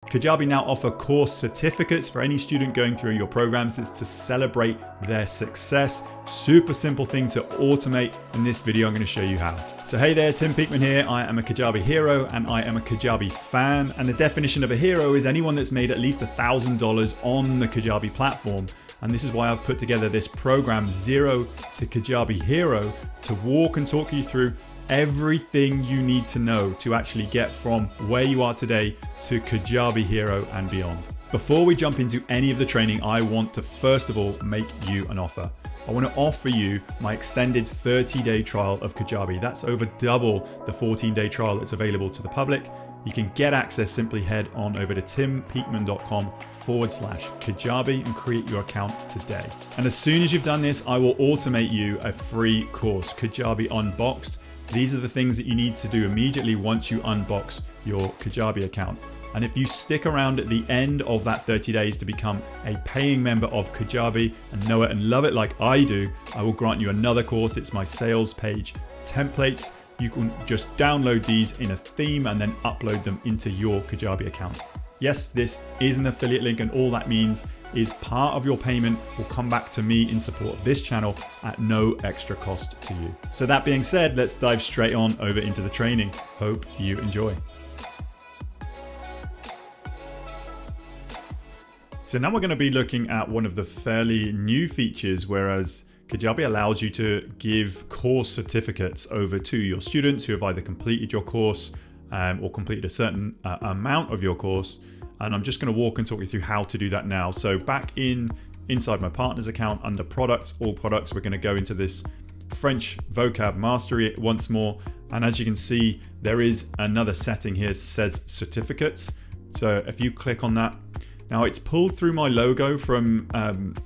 Kajabi now offer course certificates for any student going through your programs. It's to celebrate their success. Super simple thing to automate. In this video, I'm going to show you how. So hey there, Tim Peakman here. I am a Kajabi hero and I am a Kajabi fan. And the definition of a hero is anyone that's made at least $1,000 on the Kajabi platform. And this is why I've put together this program, Zero to Kajabi Hero, to walk and talk you through everything you need to know to actually get from where you are today to Kajabi Hero and beyond. Before we jump into any of the training, I want to first of all make you an offer. I want to offer you my extended 30-day trial of Kajabi. That's over double the 14-day trial that's available to the public. You can get access, simply head on over to timpeakman.com/Kajabi and create your account today. And as soon as you've done this, I will automate you a free course, Kajabi Unboxed. These are the things that you need to do immediately once you unbox your Kajabi account. And if you stick around at the end of that 30 days to become a paying member of Kajabi and know it and love it like I do, I will grant you another course. It's my sales page templates. You can just download these in a theme and then upload them into your Kajabi account. Yes, this is an affiliate link, and all that means is part of your payment will come back to me in support of this channel at no extra cost to you. So that being said, let's dive straight on over into the training. Hope you enjoy. So now we're going to be looking at one of the fairly new features, whereas Kajabi allows you to give course certificates over to your students who have either completed your course or completed a certain amount of your course. And I'm just going to walk and talk you through how to do that now. So back inside my partner's account under products, all products, we're going to go into this French vocab mastery once more. And as you can see, there is another setting here that says certificates. So if you click on that, now it's pulled through my logo from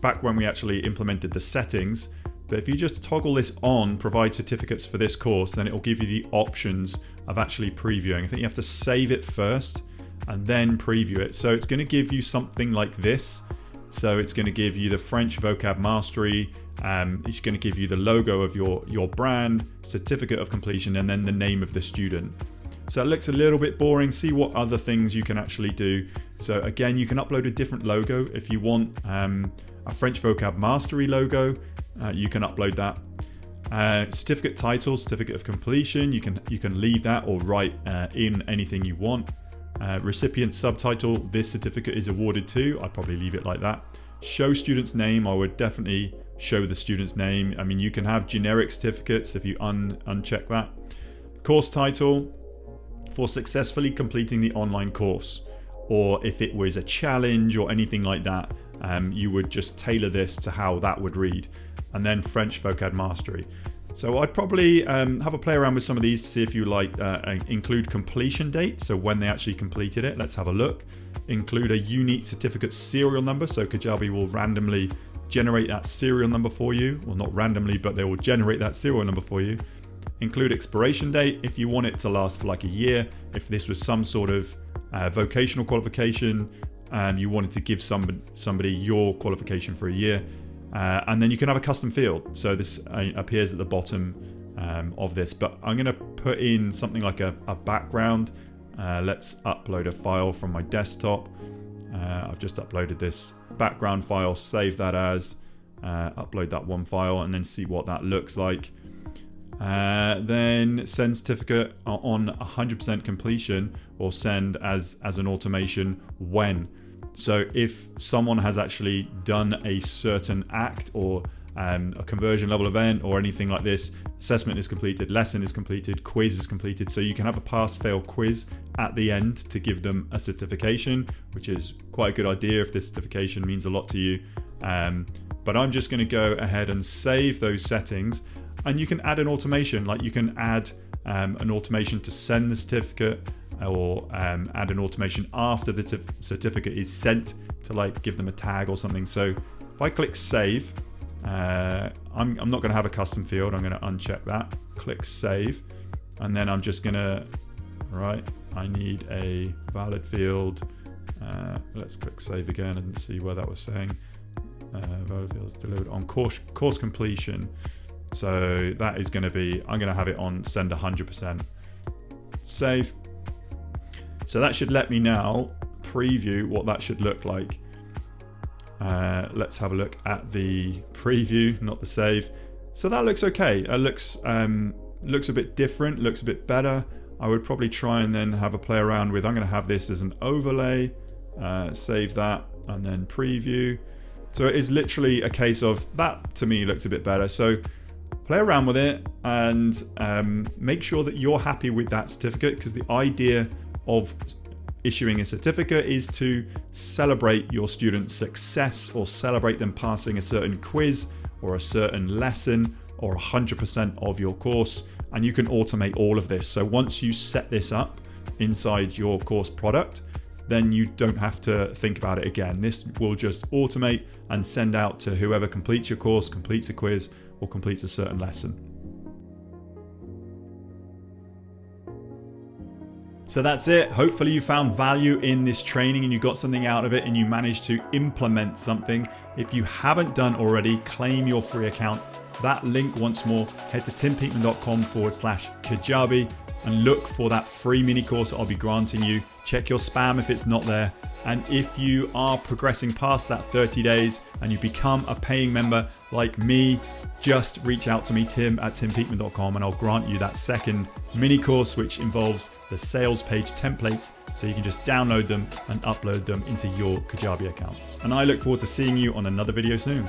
back when we actually implemented the settings. But if you just toggle this on, provide certificates for this course, then it will give you the options of actually previewing. I think you have to save it first and then preview it. So it's going to give you something like this. So it's going to give you the French vocab mastery. It's going to give you the logo of your brand, certificate of completion, and then the name of the student. So it looks a little bit boring. See what other things you can actually do. So again, you can upload a different logo. If you want a French vocab mastery logo, you can upload that. Certificate title, certificate of completion, you can leave that or write in anything you want. Recipient subtitle, this certificate is awarded to. I'd probably leave it like that. Show student's name, I would definitely show the student's name. I mean, you can have generic certificates if you uncheck that. Course title, for successfully completing the online course, or if it was a challenge or anything like that, you would just tailor this to how that would read. And then French vocab mastery. So I'd probably have a play around with some of these to see if you like include completion date, so when they actually completed it. Let's have a look. Include a unique certificate serial number, so Kajabi will randomly generate that serial number for you. Well, not randomly, but they will generate that serial number for you. Include expiration date if you want it to last for like a year. If this was some sort of vocational qualification and you wanted to give somebody your qualification for a year. And then you can have a custom field. So this appears at the bottom of this, but I'm going to put in something like a background. Let's upload a file from my desktop. I've just uploaded this background file, save that as, upload that one file and then see what that looks like. Then send certificate on 100% completion, or send as an automation when. So if someone has actually done a certain act or a conversion level event or anything like this, assessment is completed, lesson is completed, quiz is completed. So you can have a pass-fail quiz at the end to give them a certification, which is quite a good idea if this certification means a lot to you. But I'm just going to go ahead and save those settings. And you can add an automation, like you can add an automation to send the certificate, or add an automation after the certificate is sent to like give them a tag or something. So if I click save, I'm not going to have a custom field. I'm going to uncheck that, click save, and then I'm just going to, right, I need a valid field. Let's click save again and see where that was saying. Valid field delivered on course completion. So that is going to be, I'm going to have it on send 100%. Save. So that should let me now preview what that should look like. Let's have a look at the preview, not the save. So that looks okay. It looks a bit different, looks a bit better. I would probably try and then have a play around with, I'm going to have this as an overlay, save that, and then preview. So it is literally a case of that, to me, looks a bit better. So play around with it and make sure that you're happy with that certificate, because the idea of issuing a certificate is to celebrate your students' success or celebrate them passing a certain quiz or a certain lesson or 100% of your course. And you can automate all of this. So once you set this up inside your course product, then you don't have to think about it again. This will just automate and send out to whoever completes your course, completes a quiz, or completes a certain lesson. So that's it. Hopefully you found value in this training and you got something out of it and you managed to implement something. If you haven't done already, claim your free account. That link once more, head to timpeakman.com/Kajabi and look for that free mini course that I'll be granting you. Check your spam if it's not there. And if you are progressing past that 30 days and you become a paying member like me, just reach out to me, tim@timpeakman.com, and I'll grant you that second mini course, which involves the sales page templates, so you can just download them and upload them into your Kajabi account. And I look forward to seeing you on another video soon.